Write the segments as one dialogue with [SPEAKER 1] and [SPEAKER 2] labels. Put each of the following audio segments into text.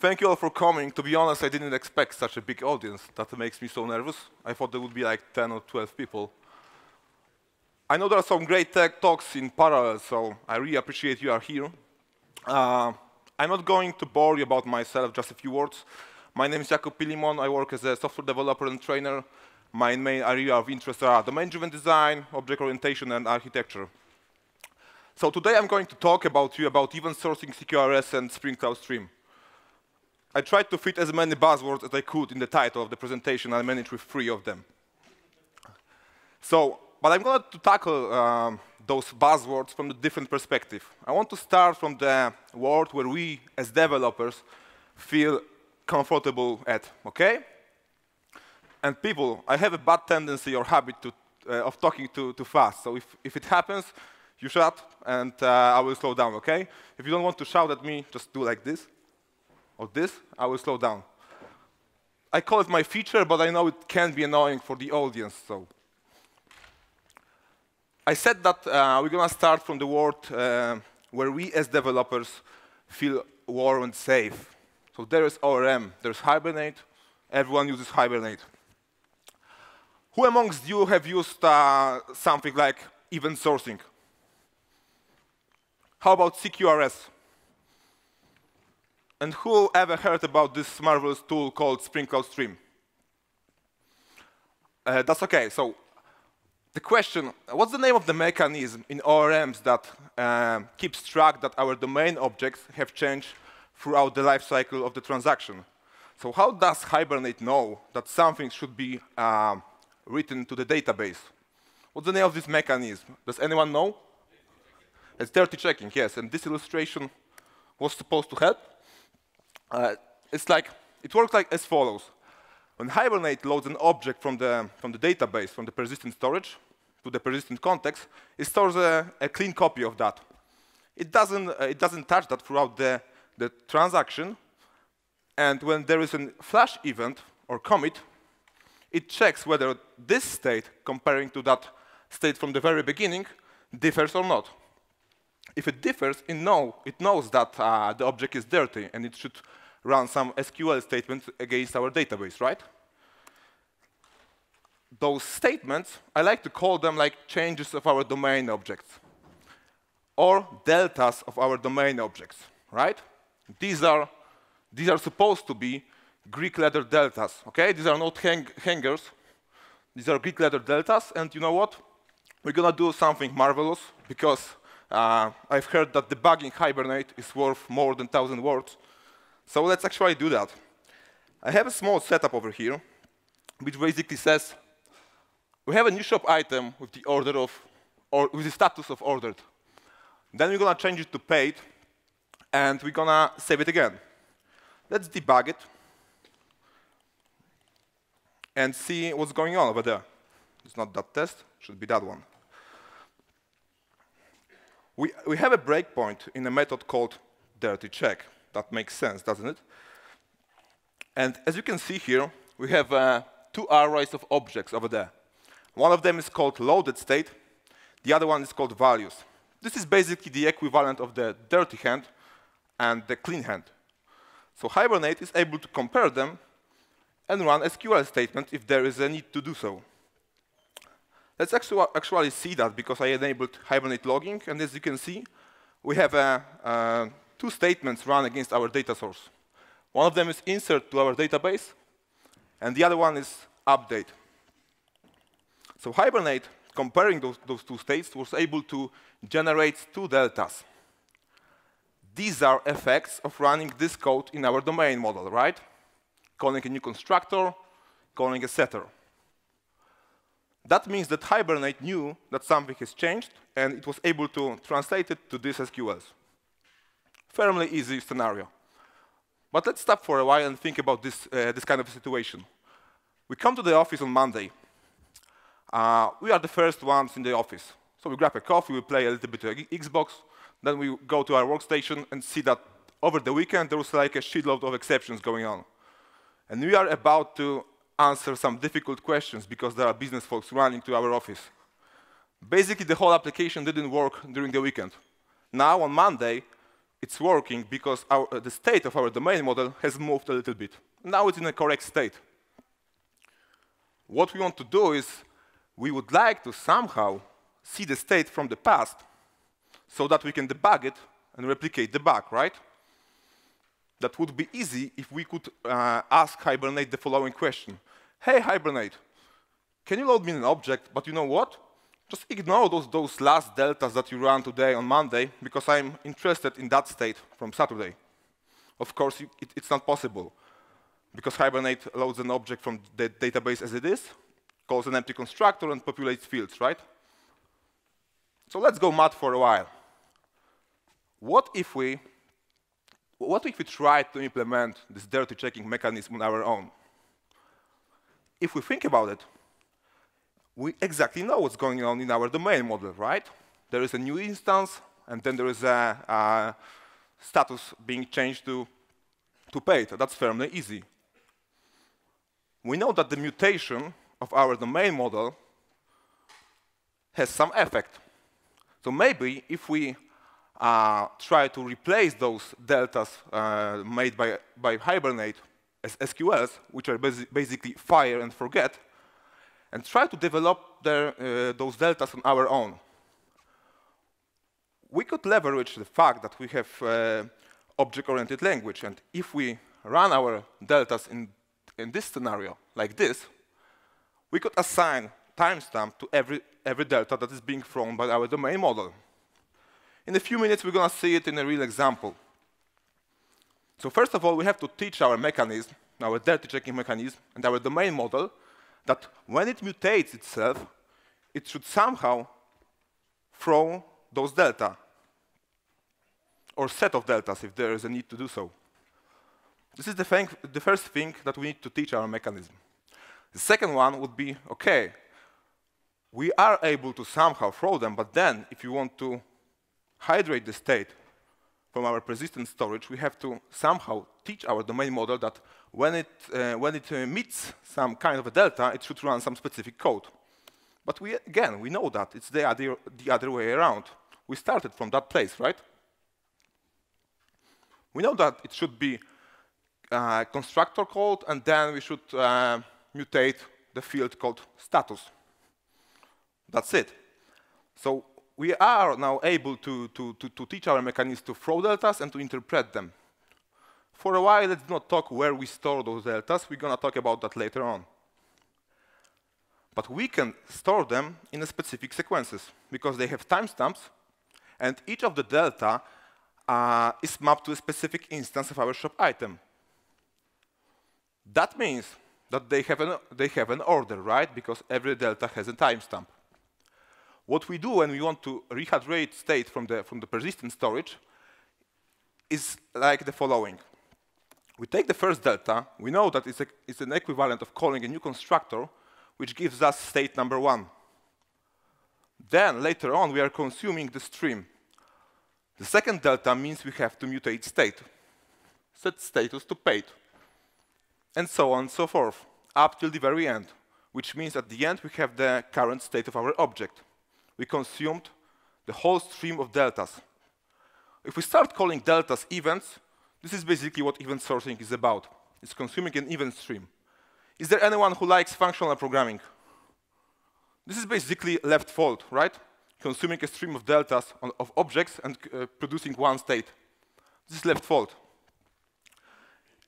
[SPEAKER 1] thank you all for coming. To be honest, I didn't expect such a big audience. That makes me so nervous. I thought there would be like 10 or 12 people. I know there are some great tech talks in parallel, so I really appreciate you are here. I'm not going to bore you about myself, just a few words. My name is Jakub Pilimon. I work as a software developer and trainer. My main area of interest are domain-driven design, object orientation, and architecture. So today I'm going to talk about event sourcing, CQRS, and Spring Cloud Stream. I tried to fit as many buzzwords as I could in the title of the presentation. I managed with 3 of them. But I'm going to tackle those buzzwords from a different perspective. I want to start from the world where we, as developers, feel comfortable at, okay? And people, I have a bad tendency or habit of talking too fast. So if it happens, you shout, and I will slow down, okay? If you don't want to shout at me, just do like this, or this, I will slow down. I call it my feature, but I know it can be annoying for the audience, so. I said that we're going to start from the world where we as developers feel warm and safe. So there is ORM, there's Hibernate, everyone uses Hibernate. Who amongst you have used something like event sourcing? How about CQRS? And who ever heard about this marvelous tool called Spring Cloud Stream? That's okay. So the question, what's the name of the mechanism in ORMs that keeps track that our domain objects have changed throughout the life cycle of the transaction? So how does Hibernate know that something should be written to the database? What's the name of this mechanism? Does anyone know? It's dirty checking, yes. And this illustration was supposed to help. It works like as follows. When Hibernate loads an object from the database, from the persistent storage to the persistent context, it stores a clean copy of that. It doesn't touch that throughout the transaction. And when there is a flash event or commit, it checks whether this state, comparing to that state from the very beginning, differs or not. If it differs, it knows that the object is dirty, and it should run some SQL statements against our database, right? Those statements, I like to call them like changes of our domain objects, or deltas of our domain objects, right? These are supposed to be Greek letter deltas, okay? These are not hangers. These are Greek letter deltas, and you know what? We're going to do something marvelous, because I've heard that debugging Hibernate is worth more than 1,000 words. So let's actually do that. I have a small setup over here, which basically says we have a new shop item with the order of, or with the status of ordered. Then we're going to change it to paid, and we're going to save it again. Let's debug it and see what's going on over there. It's not that test, it should be that one. We have a breakpoint in a method called dirty check. That makes sense, doesn't it? And as you can see here, we have 2 arrays of objects over there. One of them is called loaded state. The other one is called values. This is basically the equivalent of the dirty hand and the clean hand. So Hibernate is able to compare them and run SQL statement if there is a need to do so. Let's actually see that, because I enabled Hibernate logging, and as you can see, we have 2 statements run against our data source. One of them is insert to our database, and the other one is update. So Hibernate, comparing those 2 states, was able to generate 2 deltas. These are effects of running this code in our domain model, right? Calling a new constructor, calling a setter. That means that Hibernate knew that something has changed, and it was able to translate it to these SQLs. Fairly easy scenario. But let's stop for a while and think about this kind of situation. We come to the office on Monday. We are the first ones in the office. So we grab a coffee, we play a little bit of Xbox, then we go to our workstation and see that over the weekend there was like a shitload of exceptions going on. And we are about to answer some difficult questions because there are business folks running to our office. Basically, the whole application didn't work during the weekend. Now, on Monday, it's working because the state of our domain model has moved a little bit. Now it's in a correct state. What we want to do is we would like to somehow see the state from the past so that we can debug it and replicate the bug, right? That would be easy if we could ask Hibernate the following question. Hey, Hibernate, can you load me an object, but you know what? Just ignore those last deltas that you ran today on Monday, because I'm interested in that state from Saturday. Of course, it's not possible, because Hibernate loads an object from the database as it is, calls an empty constructor, and populates fields, right? So let's go mad for a while. What if we try to implement this dirty checking mechanism on our own? If we think about it, we exactly know what's going on in our domain model, right? There is a new instance, and then there is a status being changed to paid. That's fairly easy. We know that the mutation of our domain model has some effect. So maybe if we try to replace those deltas made by Hibernate as SQLs, which are basically fire and forget, and try to develop those deltas on our own, we could leverage the fact that we have object-oriented language. And if we run our deltas in this scenario, like this, we could assign timestamp to every delta that is being thrown by our domain model. In a few minutes, we're going to see it in a real example. So first of all, we have to teach our mechanism, our dirty checking mechanism, and our domain model that when it mutates itself, it should somehow throw those delta, or set of deltas if there is a need to do so. This is the first thing that we need to teach our mechanism. The second one would be, OK, we are able to somehow throw them, but then if you want to hydrate the state from our persistent storage, we have to somehow teach our domain model that when it meets some kind of a delta, it should run some specific code. But we know that it's the other way around. We started from that place, right? We know that it should be constructor called, and then we should mutate the field called status. That's it. So we are now able to teach our mechanism to throw deltas and to interpret them. For a while, let's not talk where we store those deltas. We're going to talk about that later on. But we can store them in a specific sequences because they have timestamps, and each of the delta is mapped to a specific instance of our shop item. That means that they have an order, right? Because every delta has a timestamp. What we do when we want to rehydrate state from the persistent storage is like the following. We take the first delta. We know that it's an equivalent of calling a new constructor, which gives us state number 1. Then, later on, we are consuming the stream. The second delta means we have to mutate state, set status to paid, and so on and so forth, up till the very end, which means at the end we have the current state of our object. We consumed the whole stream of deltas. If we start calling deltas events, this is basically what event sourcing is about. It's consuming an event stream. Is there anyone who likes functional programming? This is basically left fold, right? Consuming a stream of deltas of objects and producing one state. This is left fold.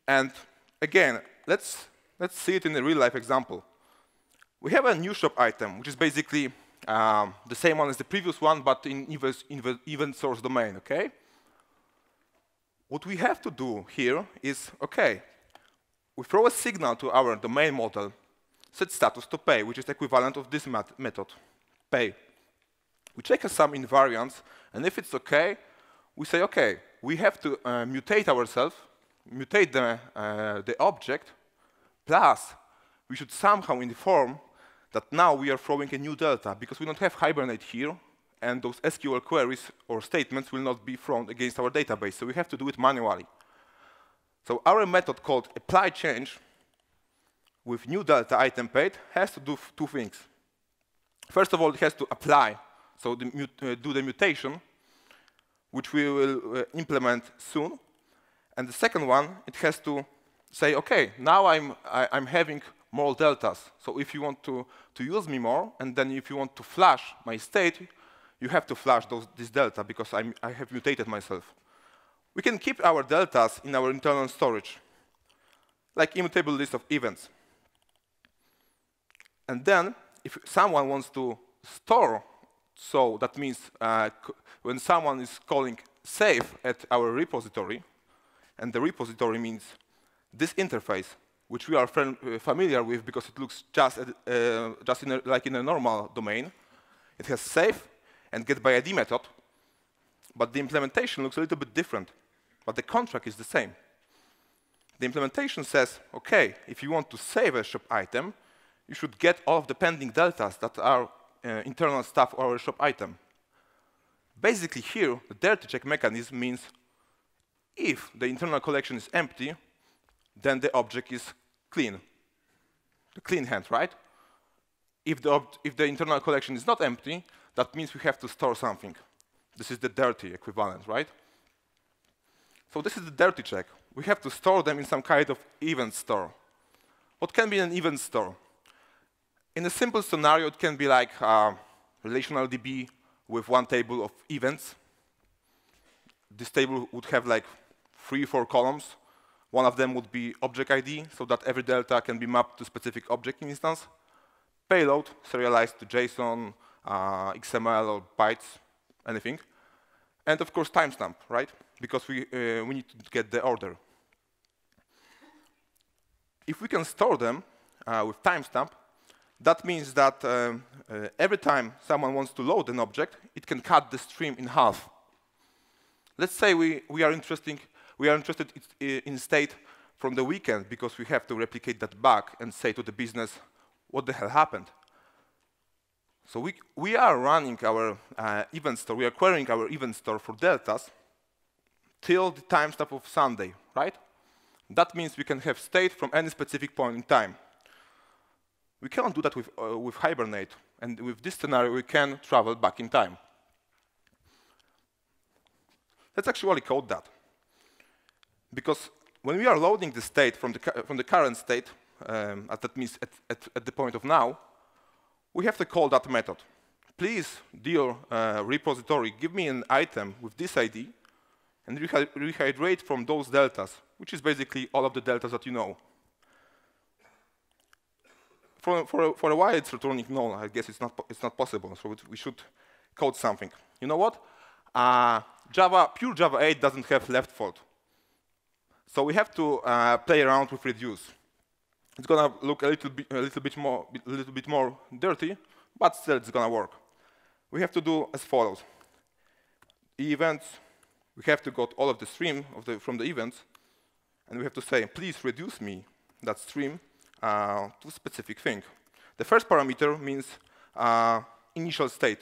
[SPEAKER 1] And again, let's see it in a real-life example. We have a new shop item, which is basically the same one as the previous one, but in event source domain, OK? What we have to do here is, OK, we throw a signal to our domain model, set status to pay, which is equivalent of this method, pay. We check some invariants, and if it's OK, we say, OK, we have to mutate ourselves, mutate the object, plus we should somehow inform that now we are throwing a new delta, because we don't have Hibernate here, and those SQL queries or statements will not be thrown against our database, so we have to do it manually. So our method called apply change with new delta item paid has to do two things. First of all, it has to apply, so do the mutation which we will implement soon. And the second one, it has to say, OK, now I'm having more deltas. So if you want to use me more, and then if you want to flash my state, you have to flash this delta because I have mutated myself. We can keep our deltas in our internal storage, like immutable list of events. And then, if someone wants to store, so that means when someone is calling save at our repository, and the repository means this interface, which we are familiar with because it looks just like in a normal domain. It has save and get by ID method, but the implementation looks a little bit different, but the contract is the same. The implementation says, OK, if you want to save a shop item, you should get all of the pending deltas that are internal stuff of our shop item. Basically here, the dirty check mechanism means if the internal collection is empty, then the object is clean. The clean hand, right? If the internal collection is not empty, that means we have to store something. This is the dirty equivalent, right? So this is the dirty check. We have to store them in some kind of event store. What can be an event store? In a simple scenario, it can be like a relational DB with one table of events. This table would have like 3 or 4 columns. One of them would be object ID, so that every delta can be mapped to specific object instance. Payload, serialized to JSON, XML, or bytes, anything. And of course, timestamp, right? Because we need to get the order. If we can store them with timestamp, that means that every time someone wants to load an object, it can cut the stream in half. Let's say we are interested in state from the weekend because we have to replicate that bug and say to the business, what the hell happened? So we are running our event store, we are querying our event store for deltas till the timestamp of Sunday, right? That means we can have state from any specific point in time. We cannot do that with Hibernate, and with this scenario, we can travel back in time. Let's actually code that. Because when we are loading the state from the current state, that means at the point of now, we have to call that method. Please, dear repository, give me an item with this ID and rehydrate from those deltas, which is basically all of the deltas that you know. For a while, it's returning null. I guess it's not possible, so we should code something. You know what? Pure Java 8 doesn't have left fold. So we have to play around with reduce. It's gonna look a little bit more dirty, but still it's gonna work. We have to do as follows: events. We have to get all of the stream from the events, and we have to say, please reduce me that stream to a specific thing. The first parameter means initial state.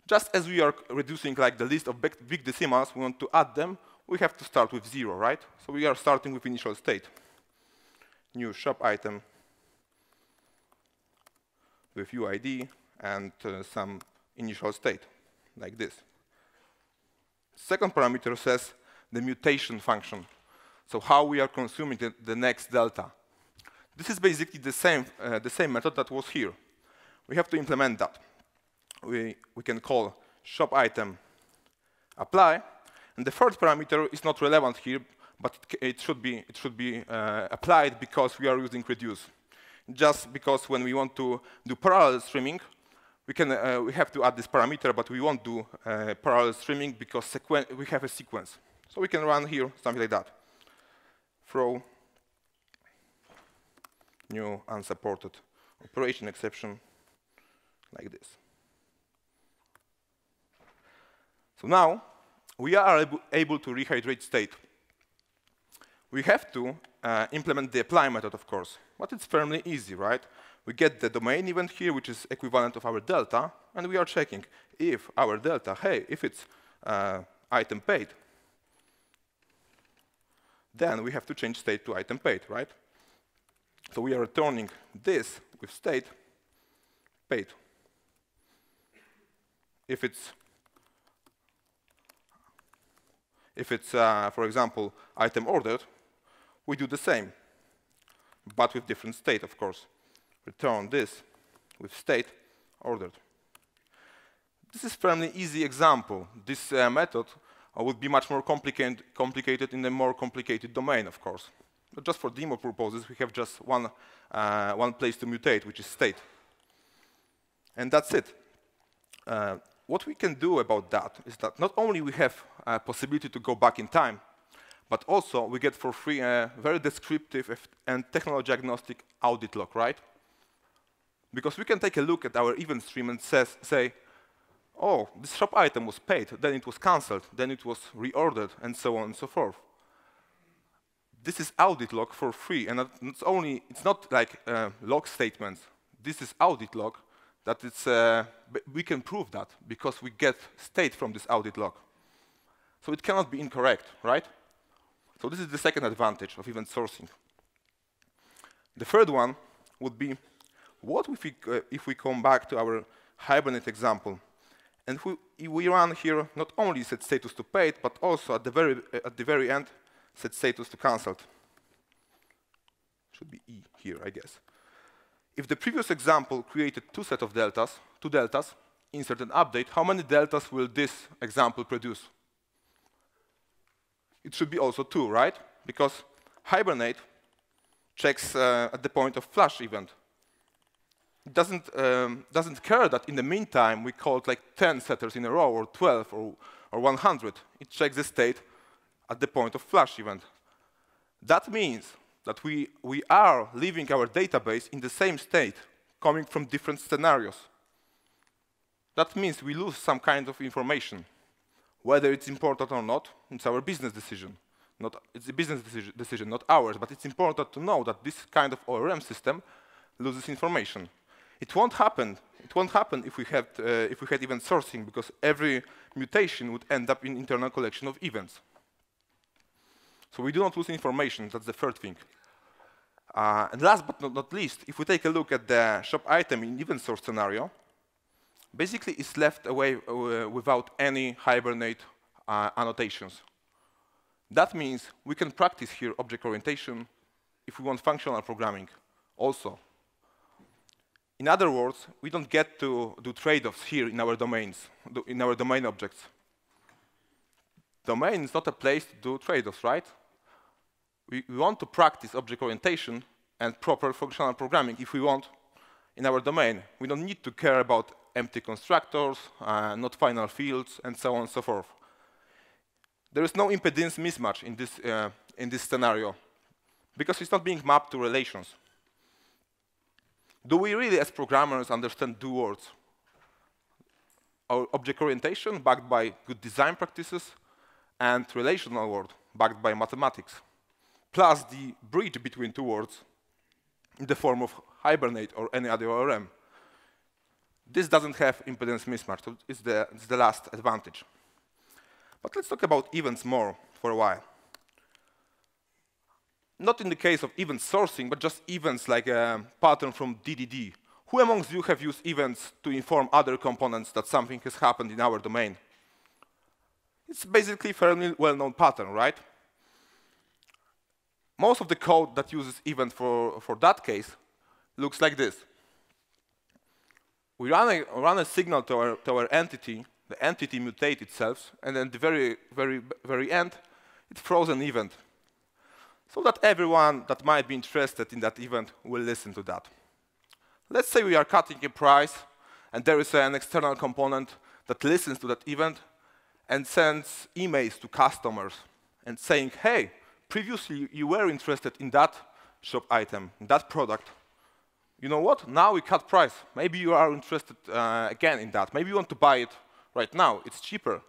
[SPEAKER 1] Just as we are reducing like the list of big decimals, we want to add them, we have to start with 0, right? So we are starting with initial state. New shop item with UID and some initial state, like this. Second parameter says the mutation function. So how we are consuming the next delta. This is basically the same method that was here. We have to implement that. We can call shop item apply, and the third parameter is not relevant here, but it should be applied because we are using reduce. Just because when we want to do parallel streaming, we have to add this parameter, but we won't do parallel streaming because we have a sequence. So we can run here something like that. Throw new unsupported operation exception, like this. So now we are able to rehydrate state. We have to implement the apply method, of course, but it's fairly easy, right? We get the domain event here, which is equivalent of our delta, and we are checking if our delta, hey, if it's item paid, then we have to change state to item paid, right? So we are returning this with state paid. If it's If it's, for example, item ordered, we do the same, but with different state, of course. Return this with state ordered. This is a fairly easy example. This method would be much more complicated in a more complicated domain, of course. But just for demo purposes, we have just one place to mutate, which is state. And that's it. What we can do about that is that not only we have a possibility to go back in time, but also we get for free a very descriptive and technology agnostic audit log, right? Because we can take a look at our event stream and say, oh, this shop item was paid, then it was cancelled, then it was reordered, and so on and so forth. This is audit log for free, and it's not like log statements. This is audit log that we can prove that because we get state from this audit log. So it cannot be incorrect, right? So this is the second advantage of event sourcing. The third one would be, what if we come back to our Hibernate example, and we run here not only set status to paid, but also at the very end, set status to cancelled. Should be E here, I guess. If the previous example created two deltas, insert and update, how many deltas will this example produce? It should be also 2, right? Because Hibernate checks at the point of flash event. It doesn't care that in the meantime we called like 10 setters in a row, or 12, or 100. It checks the state at the point of flash event. That means that we are leaving our database in the same state, coming from different scenarios. That means we lose some kind of information. Whether it's important or not, it's our business decision. It's a business decision, not ours, but it's important to know that this kind of ORM system loses information. It won't happen if we had event sourcing, because every mutation would end up in internal collection of events. So we do not lose information. That's the third thing. And last but not least, if we take a look at the shop item in event source scenario, basically it's left away without any Hibernate annotations. That means we can practice here object orientation if we want functional programming also. In other words, we don't get to do trade-offs here in our domains, in our domain objects. Domain is not a place to do trade-offs, right? We want to practice object orientation and proper functional programming if we want in our domain. We don't need to care about empty constructors, not final fields, and so on and so forth. There is no impedance mismatch in this scenario because it's not being mapped to relations. Do we really, as programmers, understand do words? Our object orientation, backed by good design practices, and relational word, backed by mathematics, plus the bridge between two words in the form of Hibernate or any other ORM. This doesn't have impedance mismatch, so it's the last advantage. But let's talk about events more for a while. Not in the case of event sourcing, but just events like a pattern from DDD. Who amongst you have used events to inform other components that something has happened in our domain? It's basically a fairly well-known pattern, right? Most of the code that uses event for that case looks like this. We run a signal to our entity, the entity mutates itself, and then at the very end, it throws an event, so that everyone that might be interested in that event will listen to that. Let's say we are cutting a price, and there is an external component that listens to that event and sends emails to customers and saying, hey, previously you were interested in that shop item, in that product. You know what? Now we cut price. Maybe you are interested again in that. Maybe you want to buy it right now. It's cheaper.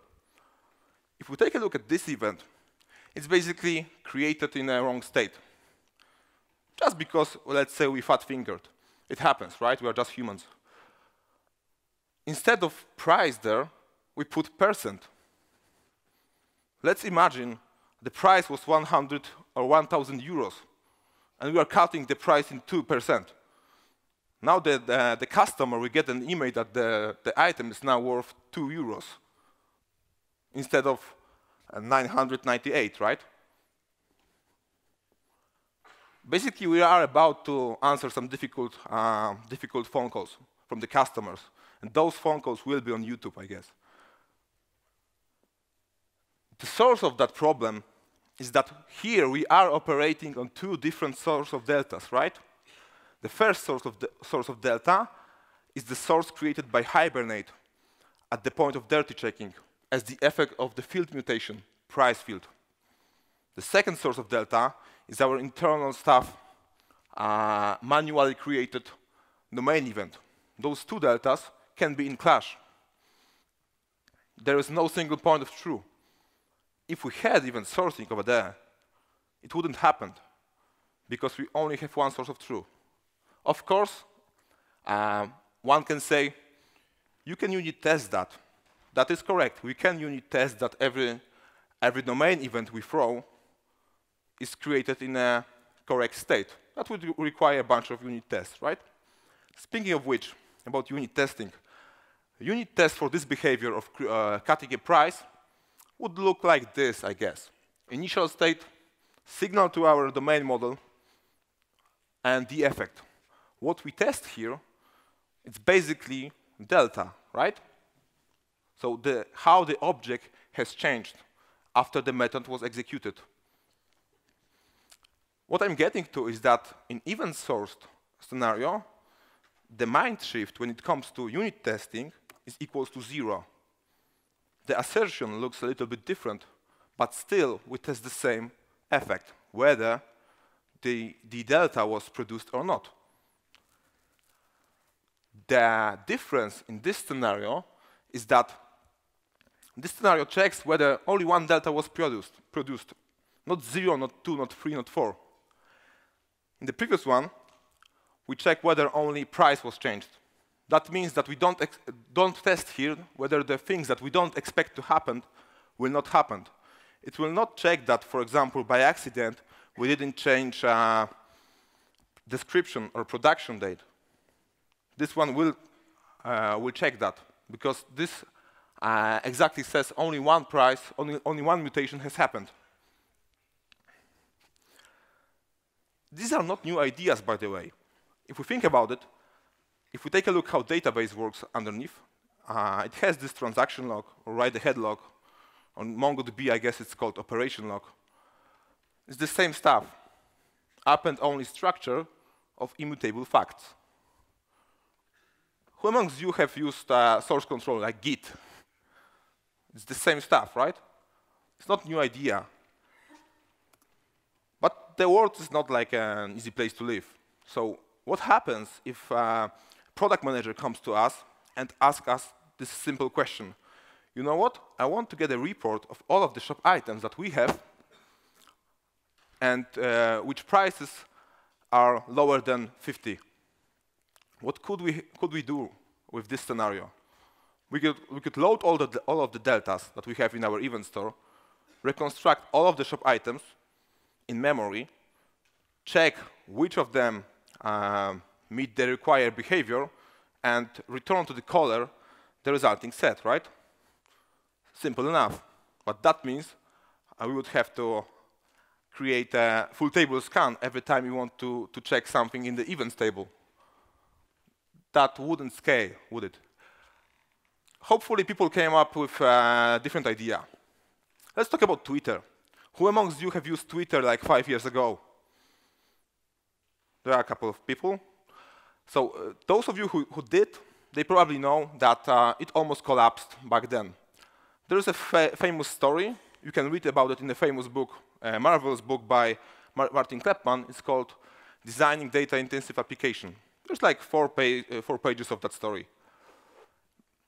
[SPEAKER 1] If we take a look at this event, it's basically created in a wrong state. Just because, well, let's say we fat-fingered. It happens, right? We are just humans. Instead of price there, we put %. Let's imagine the price was 100 or 1,000 euros, and we are cutting the price in 2%. Now the customer will get an email that the item is now worth 2 euros instead of 998, right? Basically, we are about to answer some difficult phone calls from the customers. And those phone calls will be on YouTube, I guess. The source of that problem is that here we are operating on two different sources of deltas, right? The first source of delta is the source created by Hibernate at the point of dirty checking as the effect of the field mutation, price field. The second source of delta is our internal stuff, manually created domain event. Those two deltas can be in clash. There is no single point of true. If we had even sourcing over there, it wouldn't happen because we only have one source of true. Of course, one can say, you can unit test that. That is correct. We can unit test that every domain event we throw is created in a correct state. That would require a bunch of unit tests, right? Speaking of which, about unit testing, a unit test for this behavior of cutting a price would look like this, I guess. Initial state, signal to our domain model, and the effect. What we test here, it's basically delta, right? So how the object has changed after the method was executed. What I'm getting to is that in event-sourced scenario, the mind shift when it comes to unit testing is equals to 0. The assertion looks a little bit different, but still we test the same effect, whether the delta was produced or not. The difference in this scenario is that this scenario checks whether only one delta was produced. Not 0, not 2, not 3, not 4. In the previous one, we check whether only price was changed. That means that we don't test here whether the things that we don't expect to happen will not happen. It will not check that, for example, by accident, we didn't change description or production date. This one will check that, because this exactly says only one price, only one mutation has happened. These are not new ideas, by the way. If we think about it, if we take a look how database works underneath, it has this transaction log or write-ahead log. On MongoDB, I guess it's called operation log. It's the same stuff, append-only structure of immutable facts. Who amongst you have used source control like Git? It's the same stuff, right? It's not a new idea. But the world is not like an easy place to live. So what happens if a product manager comes to us and asks us this simple question? You know what? I want to get a report of all of the shop items that we have and which prices are lower than 50. What could we do with this scenario? We could load all of the deltas that we have in our event store, reconstruct all of the shop items in memory, check which of them meet the required behavior, and return to the caller the resulting set, right? Simple enough. But that means we would have to create a full table scan every time we want to check something in the events table. That wouldn't scale, would it? Hopefully people came up with a different idea. Let's talk about Twitter. Who amongst you have used Twitter like 5 years ago? There are a couple of people. So those of you who did, they probably know that it almost collapsed back then. There is a famous story. You can read about it in a famous book, a marvelous book by Martin Kleppmann. It's called Designing Data-Intensive Application. There's like 4 pages of that story.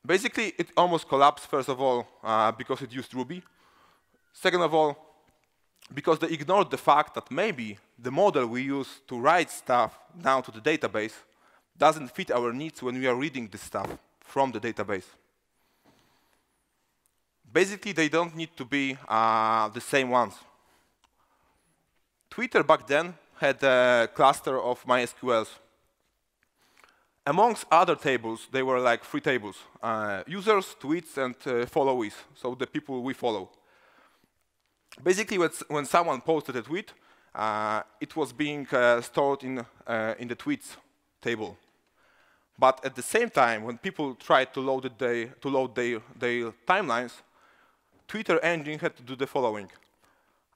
[SPEAKER 1] Basically, it almost collapsed, first of all, because it used Ruby. Second of all, because they ignored the fact that maybe the model we use to write stuff down to the database doesn't fit our needs when we are reading this stuff from the database. Basically, they don't need to be the same ones. Twitter back then had a cluster of MySQLs. Amongst other tables, they were like 3 tables: users, tweets, and followees, so the people we follow. Basically, when someone posted a tweet, it was being stored in the tweets table. But at the same time, when people tried to load their timelines, Twitter engine had to do the following.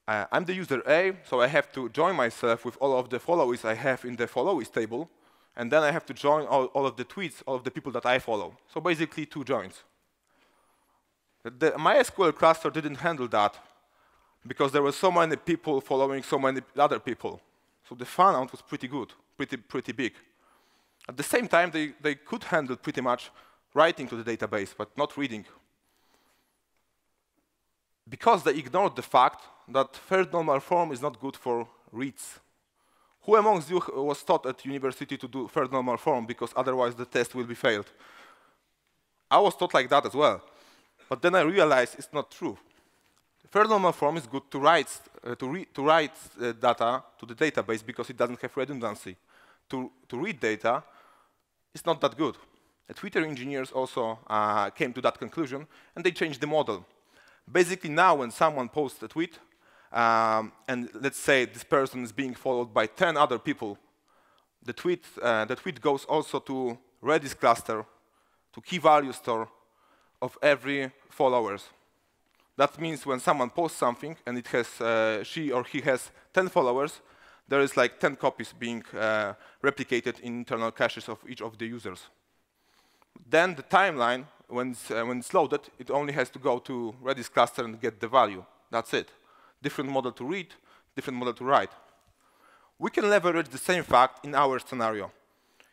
[SPEAKER 1] I'm the user A, so I have to join myself with all of the followers I have in the followees table, and then I have to join all of the tweets, all of the people that I follow. So basically 2 joins. The MySQL cluster didn't handle that because there were so many people following so many other people. So the fan out was pretty good, pretty big. At the same time, they could handle pretty much writing to the database, but not reading. Because they ignored the fact that third normal form is not good for reads. Who amongst you was taught at university to do third normal form because otherwise the test will be failed? I was taught like that as well. But then I realized it's not true. Third normal form is good to write data to the database because it doesn't have redundancy. To read data, it's not that good. The Twitter engineers also came to that conclusion, and they changed the model. Basically, now when someone posts a tweet, and let's say this person is being followed by 10 other people, the tweet goes also to Redis cluster, to key value store of every followers. That means when someone posts something and it has she or he has 10 followers, there is like 10 copies being replicated in internal caches of each of the users. Then the timeline, when it's loaded, it only has to go to Redis cluster and get the value. That's it. Different model to read, different model to write. We can leverage the same fact in our scenario,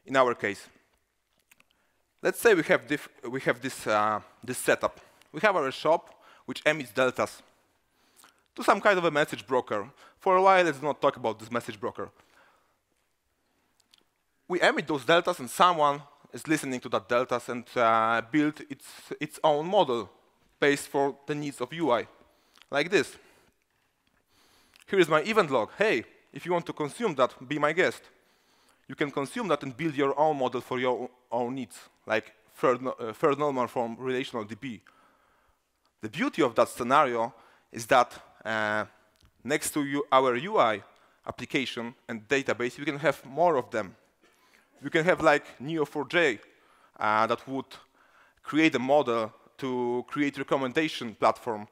[SPEAKER 1] in our case. Let's say we have this setup. We have our shop, which emits deltas to some kind of a message broker. For a while, let's not talk about this message broker. We emit those deltas, and someone is listening to that deltas and build its own model based for the needs of UI, like this. Here is my event log. Hey, if you want to consume that, be my guest. You can consume that and build your own model for your own needs, like third normal form relational DB. The beauty of that scenario is that next to our UI application and database, you can have more of them. You can have like Neo4j that would create a model to create recommendation platform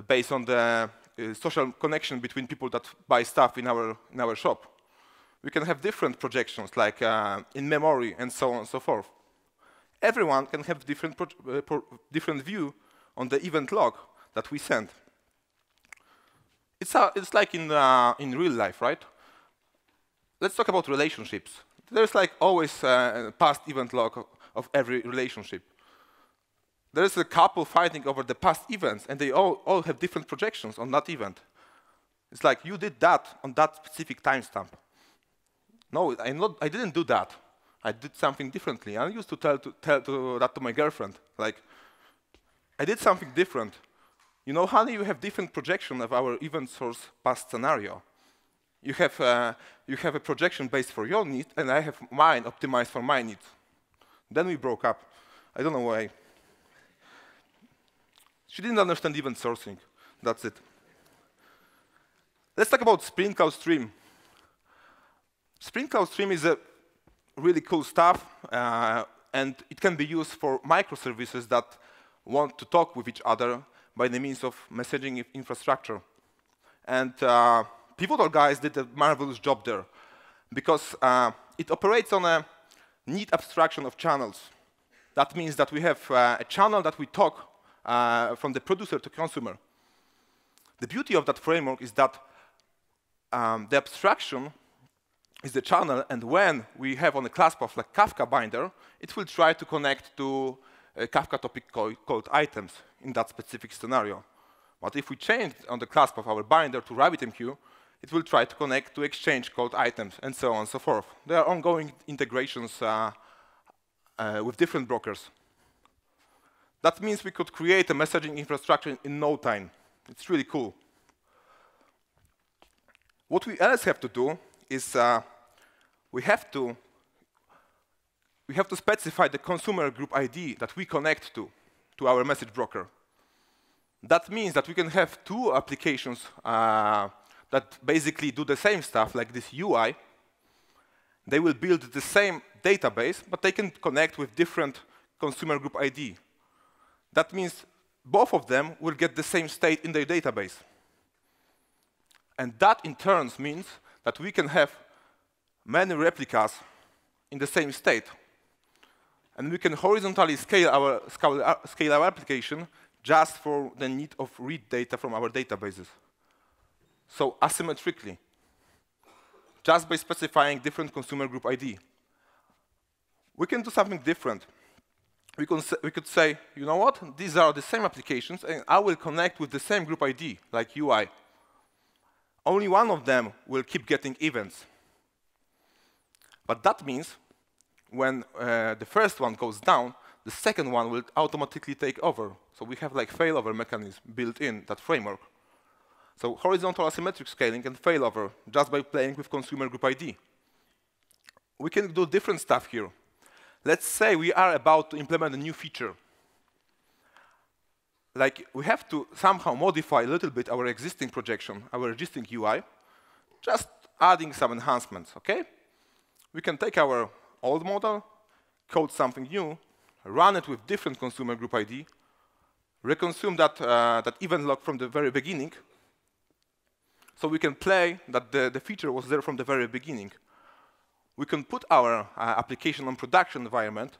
[SPEAKER 1] based on the social connection between people that buy stuff in our shop. We can have different projections, like in memory and so on and so forth. Everyone can have different view on the event log that we send. It's like in real life, right? Let's talk about relationships. There's like always a past event log of every relationship. There's a couple fighting over the past events, and they all have different projections on that event. It's like, you did that on that specific timestamp. No, I didn't do that. I did something differently. I used to tell that to my girlfriend. Like, I did something different. You know, honey, you have different projection of our event source past scenario. You have a projection based for your needs, and I have mine optimized for my needs. Then we broke up. I don't know why. She didn't understand event sourcing. That's it. Let's talk about Spring Cloud Stream. Spring Cloud Stream is a really cool stuff, and it can be used for microservices that want to talk with each other by the means of messaging infrastructure. And Pivotal guys did a marvelous job there, because it operates on a neat abstraction of channels. That means that we have a channel that we talk from the producer to consumer. The beauty of that framework is that the abstraction is the channel, and when we have on a class path like Kafka binder, it will try to connect to a Kafka topic called items in that specific scenario. But if we change on the class path our binder to RabbitMQ, it will try to connect to exchange called items, and so on and so forth. There are ongoing integrations with different brokers. That means we could create a messaging infrastructure in no time. It's really cool. What we else have to do is we have to specify the consumer group ID that we connect to our message broker. That means that we can have two applications that basically do the same stuff, like this UI. They will build the same database, but they can connect with different consumer group ID. That means both of them will get the same state in their database. And that, in turn, means that we can have many replicas in the same state. And we can horizontally scale our application just for the need of read data from our databases. So asymmetrically, just by specifying different consumer group ID. We can do something different. We could say, you know what? These are the same applications, and I will connect with the same group ID, like UI. Only one of them will keep getting events. But that means when the first one goes down, the second one will automatically take over. So we have like failover mechanism built in that framework. So horizontal asymmetric scaling and failover just by playing with consumer group ID. We can do different stuff here. Let's say we are about to implement a new feature. Like we have to somehow modify a little bit our existing projection, our existing UI, just adding some enhancements, okay? We can take our old model, code something new, run it with different consumer group ID, reconsume that event log from the very beginning, so we can play that the feature was there from the very beginning. We can put our application on production environment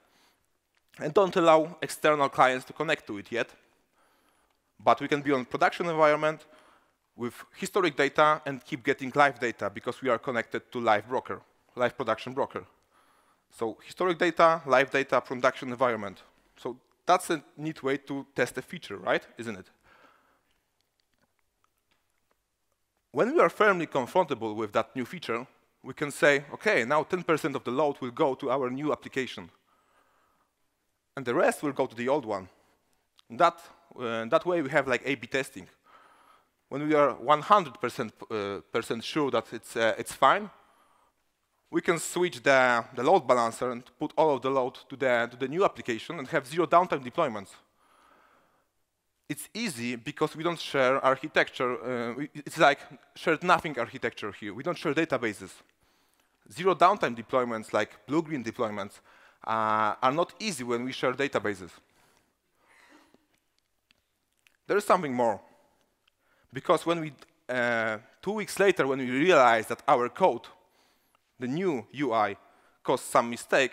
[SPEAKER 1] and don't allow external clients to connect to it yet. But we can be on production environment with historic data and keep getting live data because we are connected to live broker, live production broker. So historic data, live data, production environment. So that's a neat way to test a feature, right? Isn't it? When we are firmly confrontable with that new feature, we can say, OK, now 10% of the load will go to our new application. And the rest will go to the old one. That way, we have like A/B testing. When we are 100% sure that it's fine, we can switch the load balancer and put all of the load to the new application and have zero downtime deployments. It's easy because we don't share architecture. It's like shared nothing architecture here. We don't share databases. Zero downtime deployments, like blue-green deployments, are not easy when we share databases. There is something more. Because when we, 2 weeks later, when we realize that our code, the new UI, caused some mistake,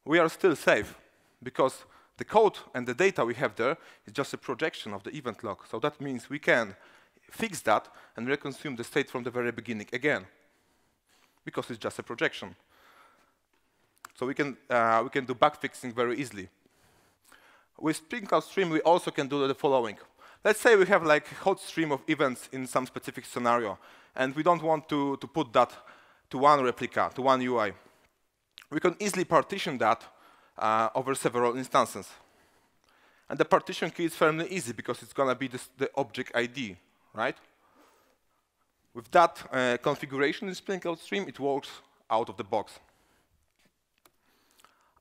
[SPEAKER 1] we are still safe. Because the code and the data we have there is just a projection of the event log. So that means we can fix that and reconsume the state from the very beginning again, because it's just a projection. So we can do bug fixing very easily. With Spring Cloud Stream, we also can do the following. Let's say we have like a hot stream of events in some specific scenario, and we don't want to put that to one replica, to one UI. We can easily partition that over several instances. And the partition key is fairly easy because it's going to be the object ID, right? With that configuration in Spring Cloud Stream, it works out of the box.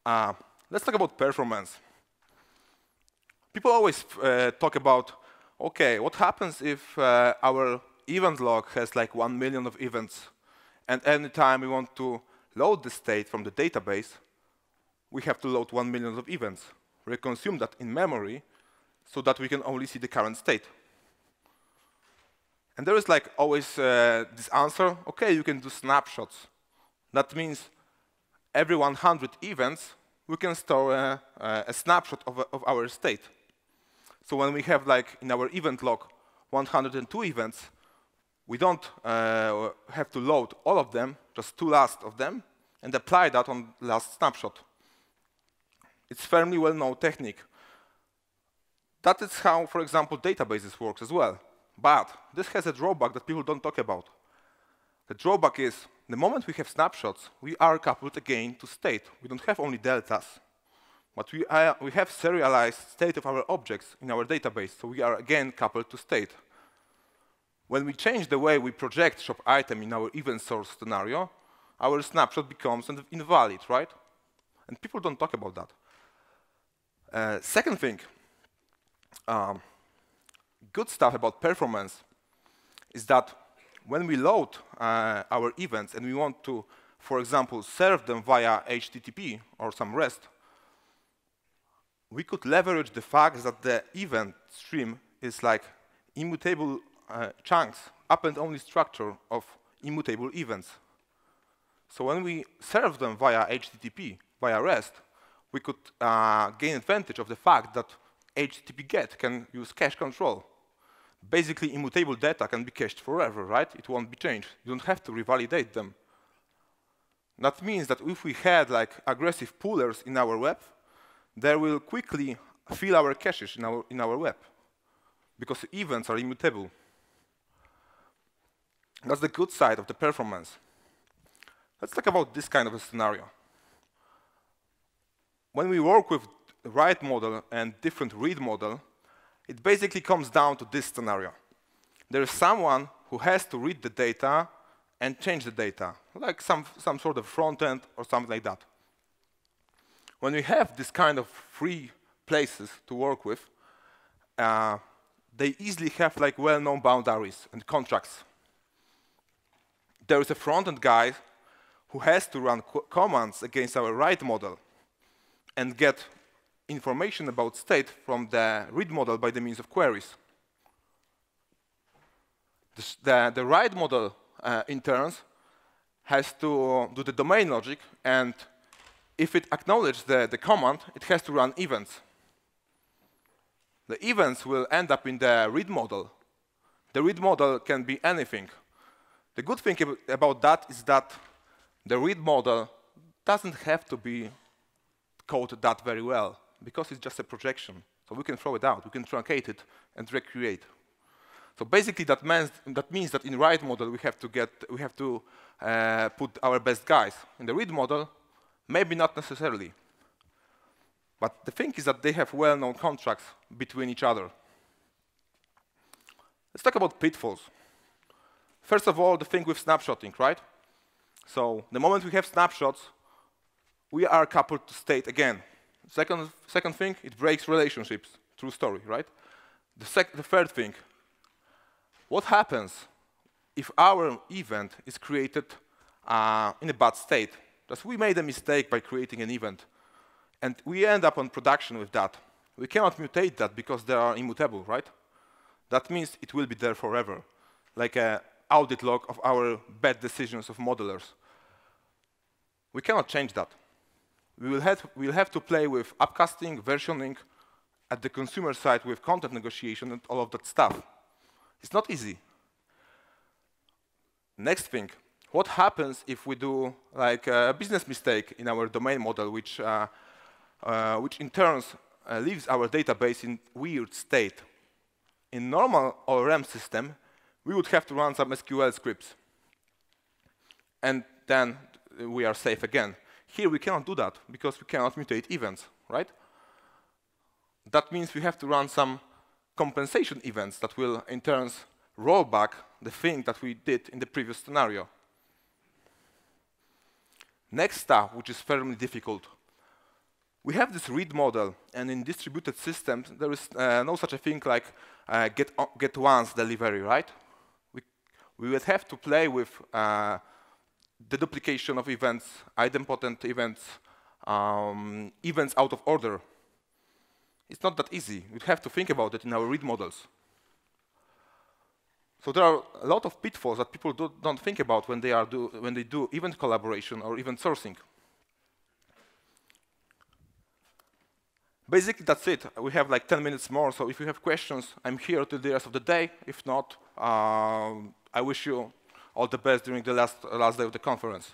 [SPEAKER 1] Let's talk about performance. People always talk about, OK, what happens if our event log has like 1 million of events, and anytime we want to load the state from the database, we have to load 1 million of events, reconsume that in memory, so that we can only see the current state. And there is like always this answer, OK, you can do snapshots. That means every 100 events, we can store a snapshot of our state. So when we have like in our event log 102 events, we don't have to load all of them, just 2 last of them, and apply that on the last snapshot. It's fairly well-known technique. That is how, for example, databases works as well. But this has a drawback that people don't talk about. The drawback is, the moment we have snapshots, we are coupled again to state. We don't have only deltas, but we have serialized state of our objects in our database, so we are again coupled to state. When we change the way we project shop item in our event source scenario, our snapshot becomes invalid, right? And people don't talk about that. Second thing, good stuff about performance is that when we load our events and we want to, for example, serve them via HTTP or some REST, we could leverage the fact that the event stream is like immutable chunks, append-only structure of immutable events. So when we serve them via HTTP, via REST, we could gain advantage of the fact that HTTP GET can use cache control. Basically, immutable data can be cached forever, right? It won't be changed. You don't have to revalidate them. That means that if we had like aggressive poolers in our web, they will quickly fill our caches in our web, because events are immutable. That's the good side of the performance. Let's talk about this kind of a scenario. When we work with write model and different read model, it basically comes down to this scenario. There is someone who has to read the data and change the data, like some sort of front end or something like that. When we have this kind of free places to work with, they easily have like well-known boundaries and contracts. There is a front-end guy who has to run commands against our write model and get information about state from the read model by the means of queries. The write model, in turn, has to do the domain logic, and if it acknowledges the command, it has to run events. The events will end up in the read model. The read model can be anything. The good thing about that is that the read model doesn't have to be coded that very well, because it's just a projection. So we can throw it out, we can truncate it and recreate. So basically that means that in write model we have to put our best guys. In the read model, maybe not necessarily. But the thing is that they have well-known contracts between each other. Let's talk about pitfalls. First of all, the thing with snapshotting, right? So the moment we have snapshots, we are coupled to state again. Second thing, it breaks relationships. True story, right? The third thing, what happens if our event is created in a bad state? Just we made a mistake by creating an event, and we end up on production with that. We cannot mutate that because they are immutable, right? That means it will be there forever, like an audit log of our bad decisions of modelers. We cannot change that. We'll have to play with upcasting, versioning, at the consumer side with content negotiation and all of that stuff. It's not easy. Next thing, what happens if we do like a business mistake in our domain model, which in turn leaves our database in weird state? In normal ORM system, we would have to run some SQL scripts, and then we are safe again. Here we cannot do that because we cannot mutate events, right? That means we have to run some compensation events that will in turn roll back the thing that we did in the previous scenario. Next stuff, which is fairly difficult. We have this read model, and in distributed systems, there is no such a thing like get once delivery, right? We would have to play with the duplication of events, idempotent events, events out of order. It's not that easy. We'd have to think about it in our read models. So there are a lot of pitfalls that people don't think about when they do event collaboration or event sourcing. Basically, that's it. We have like 10 minutes more, so if you have questions, I'm here till the rest of the day. If not, I wish you all the best during the last day of the conference.